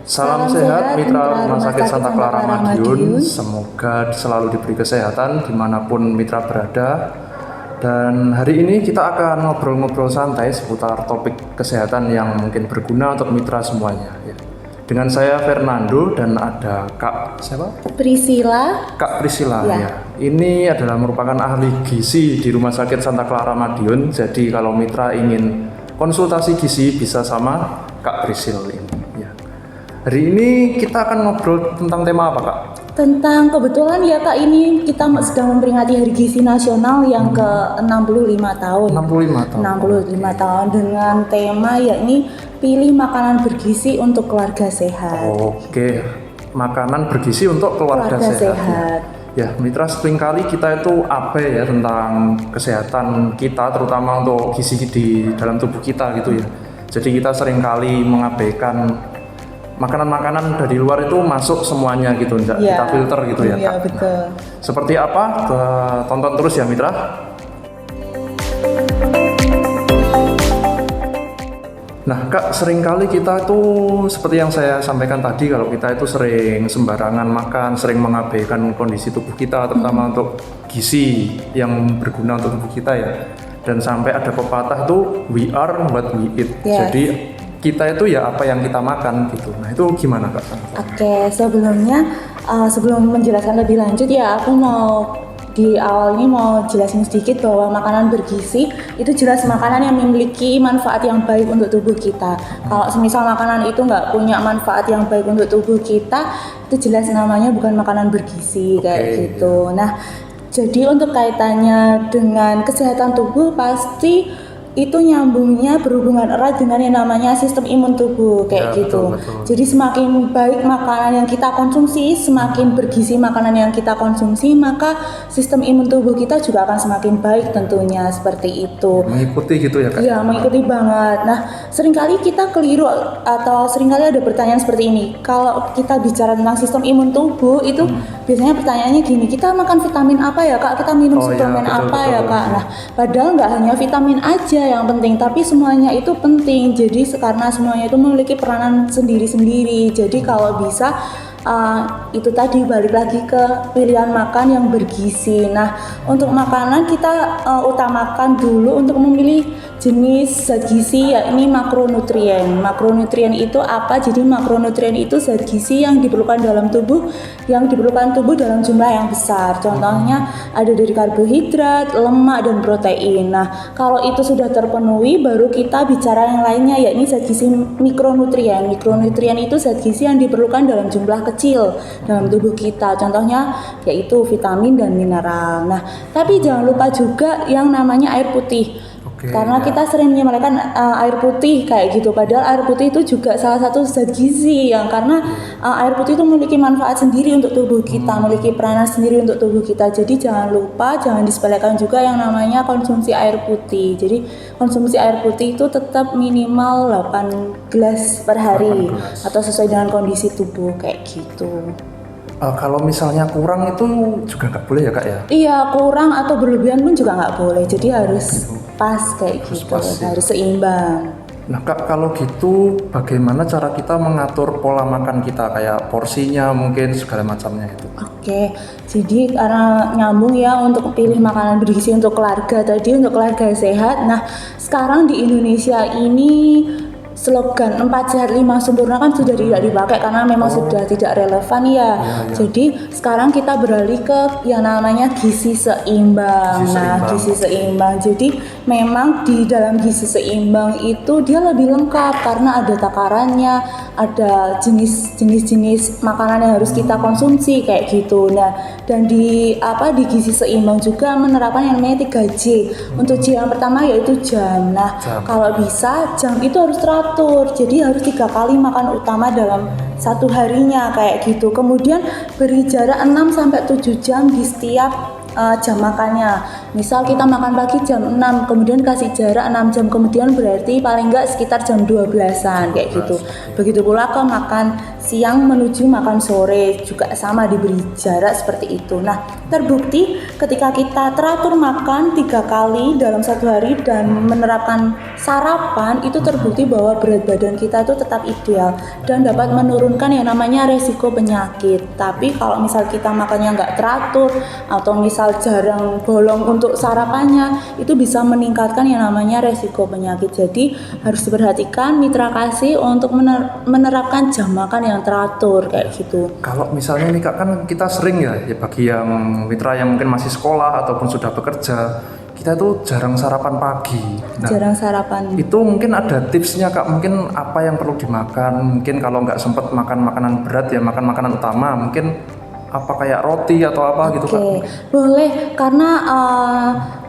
Salam sehat mitra Rumah Sakit Santa Clara Madiun. Semoga selalu diberi kesehatan dimanapun mitra berada. Dan hari ini kita akan ngobrol-ngobrol santai seputar topik kesehatan yang mungkin berguna untuk mitra semuanya. Dengan saya Fernando dan ada Kak siapa? Priscilla. Kak Priscilla ya. Ini adalah merupakan ahli gizi di Rumah Sakit Santa Clara Madiun. Jadi kalau mitra ingin konsultasi gizi bisa sama Kak Priscilla ini. Hari ini kita akan ngobrol tentang tema apa, Kak? Tentang kebetulan ya Kak, ini kita sedang memperingati Hari Gizi Nasional yang ke-65 tahun. 65 tahun dengan tema yakni pilih makanan bergizi untuk keluarga sehat. Oke, makanan bergizi untuk keluarga sehat. Ya, mitra, seringkali kita itu abai ya tentang kesehatan kita, terutama untuk gizi di dalam tubuh kita gitu ya. Jadi kita seringkali mengabaikan makanan-makanan dari luar itu masuk semuanya gitu, enggak kita filter gitu ya, Kak. Betul. Seperti apa? Tonton terus ya, mitra. Nah, Kak, seringkali kita itu seperti yang saya sampaikan tadi, kalau kita itu sering sembarangan makan, sering mengabaikan kondisi tubuh kita, terutama untuk gizi yang berguna untuk tubuh kita ya. Dan sampai ada pepatah tuh, we are what we eat. Jadi kita itu ya apa yang kita makan gitu. Nah, itu gimana, Kak? Oke, sebelumnya sebelum menjelaskan lebih lanjut ya, aku mau di awal ini mau jelasin sedikit bahwa makanan bergizi itu jelas makanan yang memiliki manfaat yang baik untuk tubuh kita. Kalau semisal makanan itu nggak punya manfaat yang baik untuk tubuh kita, itu jelas namanya bukan makanan bergizi kayak gitu. Nah, jadi untuk kaitannya dengan kesehatan tubuh pasti itu nyambungnya berhubungan erat dengan yang namanya sistem imun tubuh kayak gitu. Betul. Jadi semakin baik makanan yang kita konsumsi, semakin bergizi makanan yang kita konsumsi, maka sistem imun tubuh kita juga akan semakin baik tentunya, seperti itu. Mengikuti gitu ya, Kak? Iya, mengikuti banget. Nah, seringkali kita keliru atau seringkali ada pertanyaan seperti ini. Kalau kita bicara tentang sistem imun tubuh itu biasanya pertanyaannya gini, kita makan vitamin apa ya, Kak? Kita minum suplemen apa ya, Kak? Nah, padahal nggak hanya vitamin aja yang penting, tapi semuanya itu penting. Jadi karena semuanya itu memiliki peranan sendiri-sendiri. Jadi kalau bisa itu tadi balik lagi ke pilihan makan yang bergizi. Nah, untuk makanan kita utamakan dulu untuk memilih jenis zat gizi yakni makronutrien. Makronutrien itu apa? Jadi makronutrien itu zat gizi yang diperlukan dalam tubuh dalam jumlah yang besar. Contohnya ada dari karbohidrat, lemak dan protein. Nah, kalau itu sudah terpenuhi baru kita bicara yang lainnya yakni zat gizi mikronutrien. Mikronutrien itu zat gizi yang diperlukan dalam jumlah kecil dalam tubuh kita. Contohnya yaitu vitamin dan mineral. Nah, tapi jangan lupa juga yang namanya air putih. Karena kita sering menyepelekan air putih kayak gitu, padahal air putih itu juga salah satu zat gizi yang karena air putih itu memiliki manfaat sendiri untuk tubuh kita, memiliki peranan sendiri untuk tubuh kita. Jadi jangan lupa, jangan disepelekan juga yang namanya konsumsi air putih. Jadi konsumsi air putih itu tetap minimal 8 gelas per hari atau sesuai dengan kondisi tubuh kayak gitu. Kalau misalnya kurang itu juga nggak boleh ya, Kak ya? Iya, kurang atau berlebihan pun juga nggak boleh. Jadi harus pas kayak gitu, harus seimbang. Nah, Kak, kalau gitu bagaimana cara kita mengatur pola makan kita, kayak porsinya mungkin segala macamnya itu? Oke, jadi karena nyambung ya untuk pilih makanan bergizi untuk keluarga tadi, untuk keluarga sehat. Nah, sekarang di Indonesia ini slogan 4 sehat 5 sempurna kan sudah tidak dipakai karena memang sudah tidak relevan ya. Jadi sekarang kita beralih ke yang namanya gizi seimbang. Gizi seimbang. Jadi memang di dalam gizi seimbang itu dia lebih lengkap karena ada takarannya, ada jenis-jenis makanan yang harus kita konsumsi kayak gitu. Nah, dan di gizi seimbang juga menerapkan yang namanya 3J. Untuk J yang pertama yaitu jam. Nah, kalau bisa jam itu harus teratur. Jadi harus 3 kali makan utama dalam satu harinya kayak gitu. Kemudian beri jarak 6-7 jam di setiap jam makannya. Misal kita makan pagi jam 6, kemudian kasih jarak 6 jam kemudian, berarti paling enggak sekitar jam 12-an kayak gitu. Begitu pula ke makan siang menuju makan sore juga sama, diberi jarak seperti itu. Nah, terbukti ketika kita teratur makan 3 kali dalam satu hari dan menerapkan sarapan, itu terbukti bahwa berat badan kita itu tetap ideal dan dapat menurunkan yang namanya resiko penyakit. Tapi kalau misal kita makannya nggak teratur atau misal jarang bolong untuk sarapannya, itu bisa meningkatkan yang namanya resiko penyakit. Jadi harus diperhatikan mitra kasih untuk menerapkan jam makan yang teratur kayak gitu. Kalau misalnya nih Kak, kan kita sering ya bagi yang mitra yang mungkin masih sekolah ataupun sudah bekerja, kita tuh jarang sarapan pagi. Nah, Jarang sarapan. itu mungkin ada tipsnya Kak, mungkin apa yang perlu dimakan, mungkin kalau nggak sempat makan makanan berat ya makan makanan utama, mungkin apa kayak roti atau apa gitu Kak? Oke, boleh, karena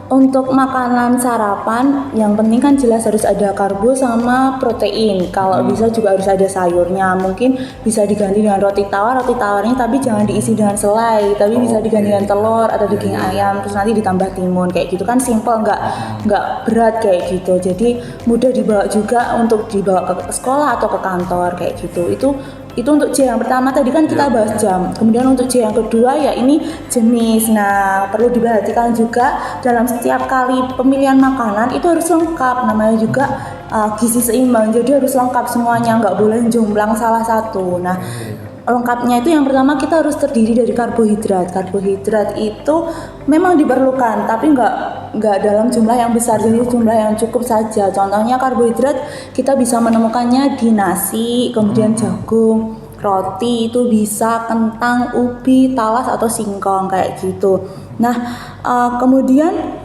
untuk makanan sarapan yang penting kan jelas harus ada karbo sama protein. Kalau bisa juga harus ada sayurnya. Mungkin bisa diganti dengan roti tawar. Roti tawarnya tapi jangan diisi dengan selai, tapi bisa diganti dengan telur atau daging ayam. Terus nanti ditambah timun kayak gitu kan, simple, nggak berat kayak gitu. Jadi mudah dibawa juga untuk dibawa ke sekolah atau ke kantor kayak gitu. Itu untuk C yang pertama tadi kan kita bahas jam. Kemudian untuk C yang kedua ya ini jenis. Nah, perlu diperhatikan juga dalam setiap kali pemilihan makanan itu harus lengkap. Namanya juga gizi seimbang. Jadi harus lengkap semuanya, nggak boleh jomplang salah satu. Nah, lengkapnya itu yang pertama kita harus terdiri dari karbohidrat. Karbohidrat itu memang diperlukan, tapi nggak dalam jumlah yang besar, jadi jumlah yang cukup saja. Contohnya karbohidrat kita bisa menemukannya di nasi, kemudian jagung, roti itu bisa kentang, ubi, talas atau singkong kayak gitu. Nah, kemudian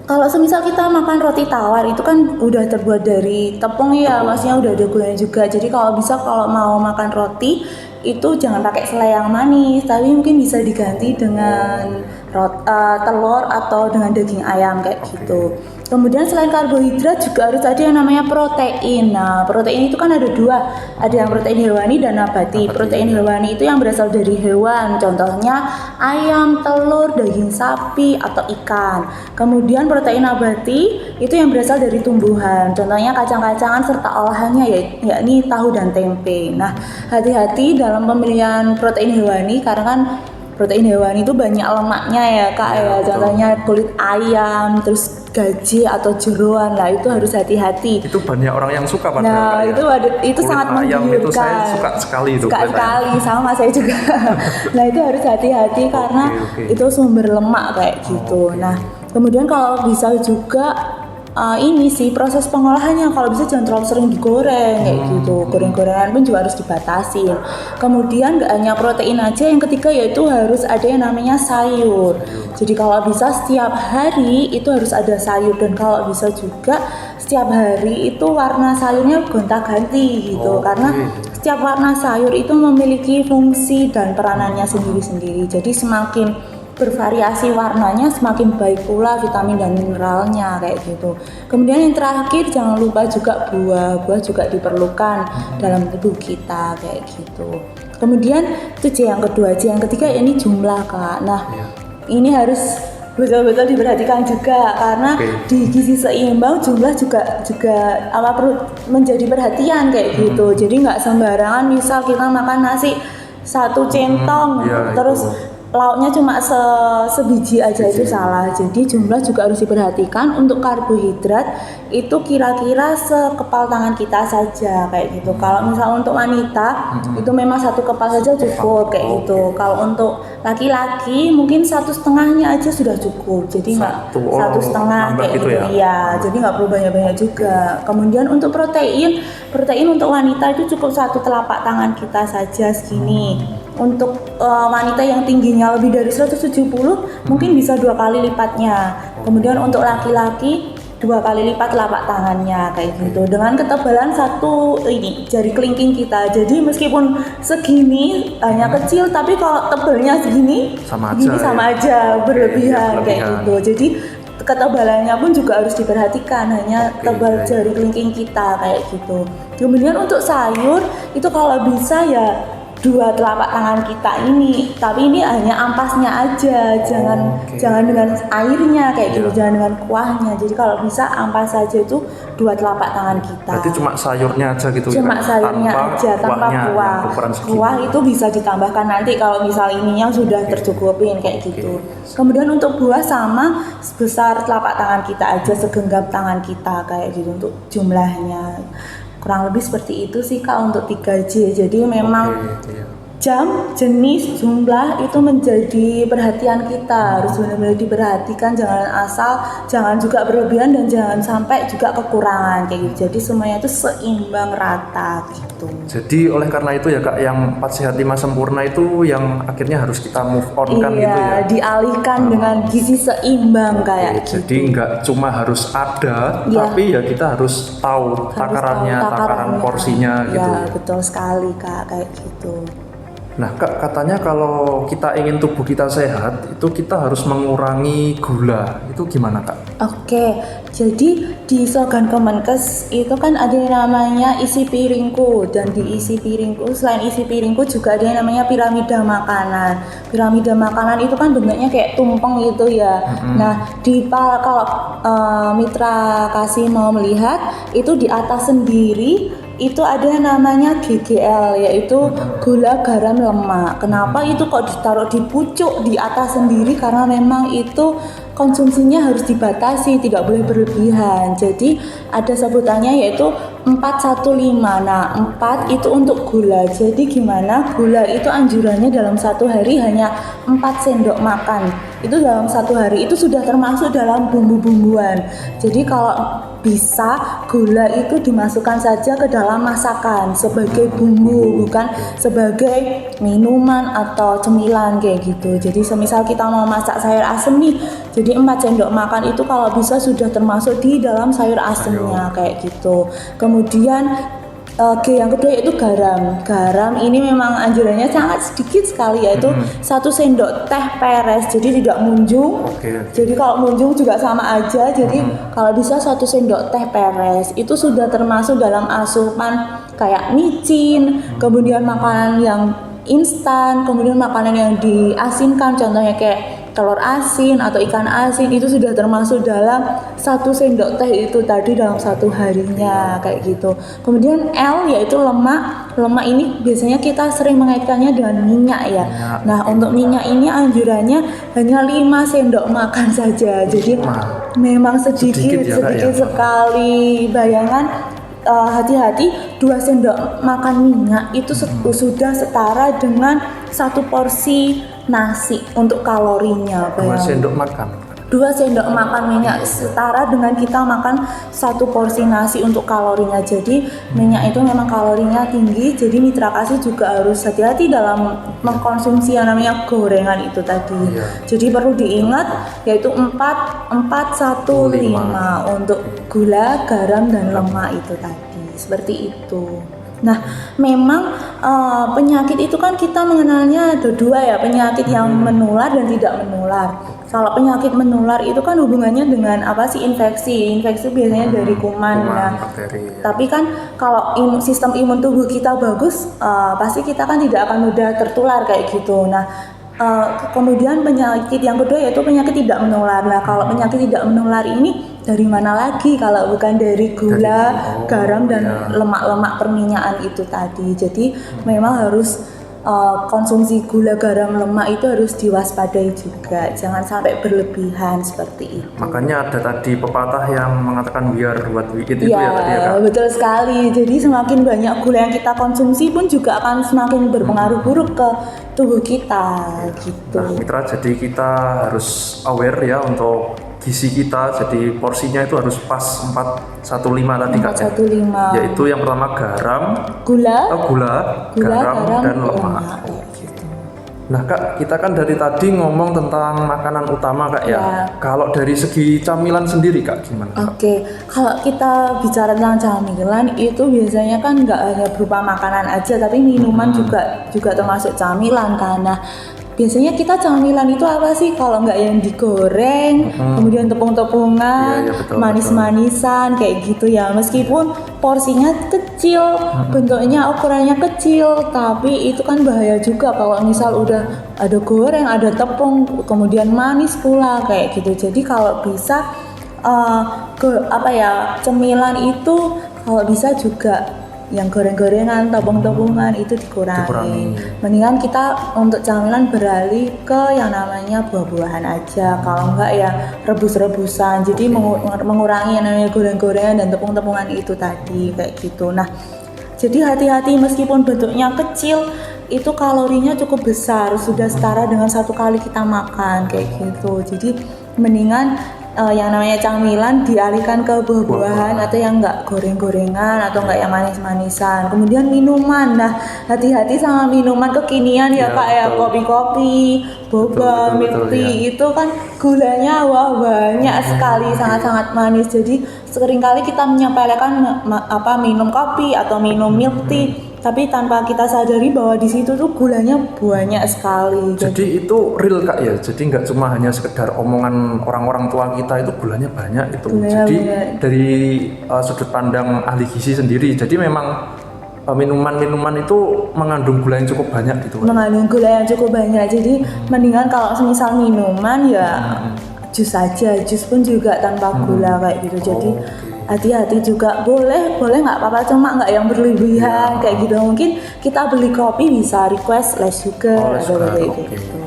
kalau semisal kita makan roti tawar itu kan udah terbuat dari tepung ya, maksudnya udah ada gulanya juga. Jadi kalau bisa kalau mau makan roti itu jangan pakai selai yang manis, tapi mungkin bisa diganti dengan telur atau dengan daging ayam kayak gitu. Kemudian selain karbohidrat juga harus ada yang namanya protein. Nah, protein itu kan ada dua, ada yang protein hewani dan nabati. Protein hewani itu yang berasal dari hewan, contohnya ayam, telur, daging sapi atau ikan. Kemudian protein nabati itu yang berasal dari tumbuhan, contohnya kacang-kacangan serta olahannya yakni tahu dan tempe. Nah, hati-hati dalam pemilihan protein hewani karena kan protein hewani itu banyak lemaknya ya Kak ya, contohnya kulit ayam, terus gaji atau jeroan lah, itu harus hati-hati. Itu banyak orang yang suka padahal. Nah, itu sangat ayam menggiurkan. itu saya suka sekali itu. Suka sekali, sama saya juga. Nah, itu harus hati-hati karena itu sumber lemak kayak gitu. Nah, kemudian kalau bisa juga ini sih proses pengolahannya, kalau bisa jangan terlalu sering digoreng kayak gitu. Goreng-gorengan pun juga harus dibatasin. Kemudian nggak hanya protein aja, yang ketiga yaitu harus ada yang namanya sayur. Jadi kalau bisa setiap hari itu harus ada sayur, dan kalau bisa juga setiap hari itu warna sayurnya gonta-ganti gitu. Karena setiap warna sayur itu memiliki fungsi dan peranannya sendiri-sendiri. Jadi semakin bervariasi warnanya semakin baik pula vitamin dan mineralnya kayak gitu. Kemudian yang terakhir jangan lupa juga buah juga diperlukan dalam tubuh kita kayak gitu. Kemudian itu C yang kedua. C yang ketiga ini jumlah Kak. Nah, ini harus betul-betul diperhatikan juga karena di gizi seimbang jumlah juga perlu menjadi perhatian kayak gitu. Jadi nggak sembarangan misal kita makan nasi satu centong terus lauknya cuma sebiji aja, itu salah. Jadi jumlah juga harus diperhatikan. Untuk karbohidrat itu kira-kira sekepal tangan kita saja kayak gitu. Kalau misal untuk wanita itu memang satu kepal saja cukup kayak gitu. Kalau untuk laki-laki mungkin 1,5-nya aja sudah cukup. Jadi nggak 1,5 kayak gitu ya. Jadi nggak perlu banyak-banyak juga. Kemudian untuk protein untuk wanita itu cukup satu telapak tangan kita saja segini. Untuk wanita yang tingginya lebih dari 170 mungkin bisa 2 kali lipatnya. Kemudian untuk laki-laki 2 kali lipat telapak tangannya kayak gitu, dengan ketebalan jari kelingking kita. Jadi meskipun segini hanya kecil, tapi kalau tebalnya segini sama aja berlebihan kayak gitu. Jadi ketebalannya pun juga harus diperhatikan, hanya tebal jari kelingking kita kayak gitu. Kemudian untuk sayur itu kalau bisa ya dua telapak tangan kita ini, tapi ini hanya ampasnya aja, jangan dengan airnya kayak gitu, jangan dengan kuahnya. Jadi kalau bisa ampas saja itu dua telapak tangan kita. Berarti cuma sayurnya aja gitu Cuma ya? sayurnya aja tanpa kuah. Kuah itu bisa ditambahkan nanti kalau misal ininya sudah tercukupin kayak gitu. Kemudian untuk buah sama sebesar telapak tangan kita aja, segenggam tangan kita kayak gitu untuk jumlahnya. Kurang lebih seperti itu sih Kak untuk 3J. Jadi memang jam, jenis, jumlah itu menjadi perhatian kita, harus benar-benar diperhatikan, jangan juga berlebihan dan jangan sampai juga kekurangan kayak gitu. Jadi semuanya itu seimbang rata gitu. Jadi oleh karena itu ya Kak, yang 4 sehat 5 sempurna itu yang akhirnya harus kita move on kan gitu ya. Dialihkan dengan gizi seimbang kayak gitu. Jadi nggak cuma harus ada, tapi ya kita harus tahu takaran porsinya gitu. Ya, betul sekali Kak, kayak gitu. Nah Kak, katanya kalau kita ingin tubuh kita sehat, itu kita harus mengurangi gula. Itu gimana Kak? Oke, jadi di slogan Kemenkes itu kan ada yang namanya isi piringku, dan di isi piringku, selain isi piringku juga ada yang namanya piramida makanan. Piramida makanan itu kan bentuknya kayak tumpeng gitu ya. Nah, kalau Mitra Kasih mau melihat, itu di atas sendiri itu ada yang namanya GGL, yaitu gula, garam, lemak. Kenapa itu kok ditaruh di pucuk di atas sendiri? Karena memang itu konsumsinya harus dibatasi, tidak boleh berlebihan. Jadi ada sebutannya yaitu 415. Nah, 4 itu untuk gula. Jadi gimana? Gula itu anjurannya dalam satu hari hanya 4 sendok makan. Itu dalam satu hari itu sudah termasuk dalam bumbu-bumbuan. Jadi kalau bisa gula itu dimasukkan saja ke dalam masakan sebagai bumbu, bukan sebagai minuman atau cemilan kayak gitu. Jadi semisal kita mau masak sayur asem nih, jadi 4 sendok makan itu kalau bisa sudah termasuk di dalam sayur asemnya kayak gitu. Kemudian G yang kedua yaitu garam. Garam ini memang anjurannya sangat sedikit sekali, yaitu 1 sendok teh peres, jadi tidak munjung. Jadi kalau munjung juga sama aja. Jadi kalau bisa 1 sendok teh peres itu sudah termasuk dalam asupan kayak micin, kemudian makanan yang instan, kemudian makanan yang diasinkan, contohnya kayak telur asin atau ikan asin, itu sudah termasuk dalam 1 sendok teh itu tadi dalam satu harinya kayak gitu. Kemudian L yaitu lemak. Lemak ini biasanya kita sering mengaitkannya dengan minyak ya. Nah, untuk minyak ini anjurannya hanya 5 sendok makan saja. Jadi memang sedikit sekali. Bayangan, hati-hati, 2 sendok makan minyak itu sudah setara dengan 1 porsi nasi untuk kalorinya. 2 sendok makan. 2 sendok makan minyak setara dengan kita makan 1 porsi nasi untuk kalorinya. Jadi minyak itu memang kalorinya tinggi. Jadi Mitra Kasih juga harus hati-hati dalam mengkonsumsi yang namanya gorengan itu tadi. Jadi perlu diingat yaitu 4-4-1-5 untuk gula, garam, dan lemak itu tadi. Seperti itu. Nah, memang penyakit itu kan kita mengenalnya ada 2 ya, penyakit yang menular dan tidak menular. Kalau penyakit menular itu kan hubungannya dengan apa sih? Infeksi biasanya dari kuman. Nah, tapi kan kalau sistem imun tubuh kita bagus, pasti kita kan tidak akan mudah tertular kayak gitu. Nah, kemudian penyakit yang kedua yaitu penyakit tidak menular. Nah, kalau penyakit tidak menular ini dari mana lagi kalau bukan dari gula, garam, dan lemak-lemak perminyakan itu tadi. Jadi memang harus konsumsi gula, garam, lemak itu harus diwaspadai juga, jangan sampai berlebihan seperti itu. Makanya ada tadi pepatah yang mengatakan biar buat it itu ya tadi ya Kak? Betul sekali. Jadi semakin banyak gula yang kita konsumsi pun juga akan semakin berpengaruh buruk ke tubuh kita gitu. Nah Mitra, jadi kita harus aware ya untuk gizi kita, jadi porsinya itu harus pas 415 tadi Kak. 415. Yaitu yang pertama garam, gula, garam, dan lemak. Nah Kak, kita kan dari tadi ngomong tentang makanan utama Kak ya. Kalau dari segi camilan sendiri Kak gimana? Oke, kalau kita bicara tentang camilan itu biasanya kan nggak hanya berupa makanan aja, tapi minuman juga termasuk camilan kan. Nah, biasanya kita camilan itu apa sih kalau nggak yang digoreng, kemudian tepung-tepungan, Iya, iya, betul, manis-manisan kayak gitu ya. Meskipun porsinya kecil, bentuknya ukurannya kecil, tapi itu kan bahaya juga kalau misal udah ada goreng, ada tepung, kemudian manis pula kayak gitu. Jadi kalau bisa cemilan itu kalau bisa juga yang goreng-gorengan, tepung-tepungan itu dikurangi. Mendingan kita untuk camilan beralih ke yang namanya buah-buahan aja. Kalau enggak ya rebus-rebusan. Jadi mengurangi yang namanya goreng-gorengan dan tepung-tepungan itu tadi kayak gitu. Nah, jadi hati-hati meskipun bentuknya kecil, itu kalorinya cukup besar, sudah setara dengan satu kali kita makan kayak gitu. Jadi mendingan yang namanya camilan dialihkan ke buah-buahan atau yang enggak goreng-gorengan atau enggak yang manis-manisan. Kemudian minuman, nah hati-hati sama minuman kekinian ya Kak ya, kopi-kopi, boba, milk tea itu kan gulanya banyak sekali, sangat-sangat manis. Jadi seringkali kita menyepelekan minum kopi atau minum milk tea, tapi tanpa kita sadari bahwa di situ tuh gulanya banyak sekali. Jadi itu real Kak ya. Jadi nggak cuma hanya sekedar omongan orang-orang tua kita, itu gulanya banyak itu. Jadi dari sudut pandang ahli gizi sendiri, jadi memang minuman-minuman itu mengandung gula yang cukup banyak gitu. Mengandung gula yang cukup banyak. Jadi mendingan kalau semisal minuman ya jus saja, jus pun juga tanpa gula kayak gitu. Jadi hati-hati juga, boleh nggak apa-apa, cuma nggak yang berlebihan kayak gitu. Mungkin kita beli kopi bisa request less sugar atau kayak gitu.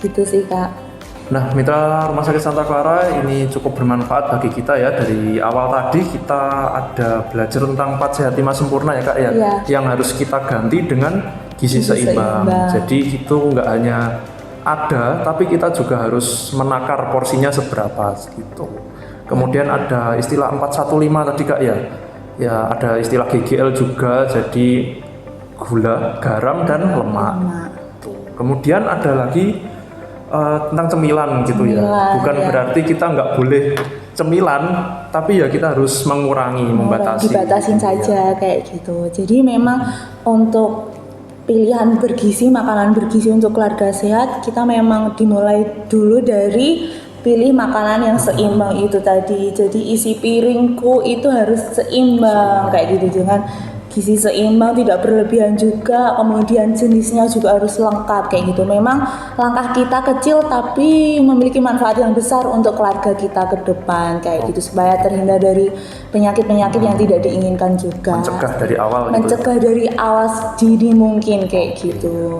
Gitu sih Kak. Nah, mitra Rumah Sakit Santa Clara ini cukup bermanfaat bagi kita ya. Dari awal tadi kita ada belajar tentang 4 sehat 5 sempurna ya Kak ya, yang harus kita ganti dengan gizi seimbang. Jadi itu nggak hanya ada, tapi kita juga harus menakar porsinya seberapa gitu. Kemudian ada istilah 415 tadi Kak ya. Ya ada istilah GGL juga, jadi gula, garam, dan lemak. Kemudian ada lagi tentang cemilan gitu ya. Bukan berarti kita nggak boleh cemilan, tapi ya kita harus mengurangi, membatasi. Dibatasin saja kayak gitu. Jadi memang untuk pilihan bergizi, makanan bergizi untuk keluarga sehat, kita memang dimulai dulu dari pilih makanan yang seimbang itu tadi. Jadi isi piringku itu harus seimbang kayak gitu, dengan gizi seimbang, tidak berlebihan juga, kemudian jenisnya juga harus lengkap kayak gitu. Memang langkah kita kecil tapi memiliki manfaat yang besar untuk keluarga kita ke depan kayak gitu, supaya terhindar dari penyakit-penyakit yang tidak diinginkan juga. Mencegah dari awal. Mencegah dari awal sedini mungkin kayak gitu.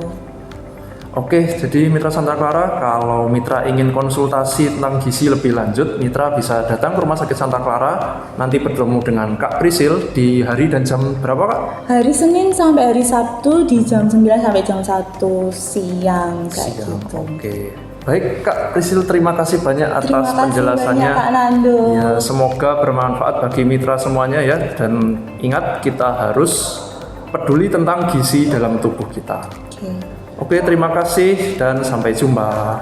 Oke, jadi Mitra Santa Clara, kalau Mitra ingin konsultasi tentang gizi lebih lanjut, Mitra bisa datang ke Rumah Sakit Santa Clara, nanti bertemu dengan Kak Prisil di hari dan jam berapa Kak? Hari Senin sampai hari Sabtu di jam 9 sampai jam 1 siang kayak gitu. Oke. Baik Kak Prisil, terima kasih banyak atas penjelasannya. Banyak, Kak Nando. Ya, semoga bermanfaat bagi Mitra semuanya ya, dan ingat kita harus peduli tentang gizi dalam tubuh kita. Oke, terima kasih dan sampai jumpa.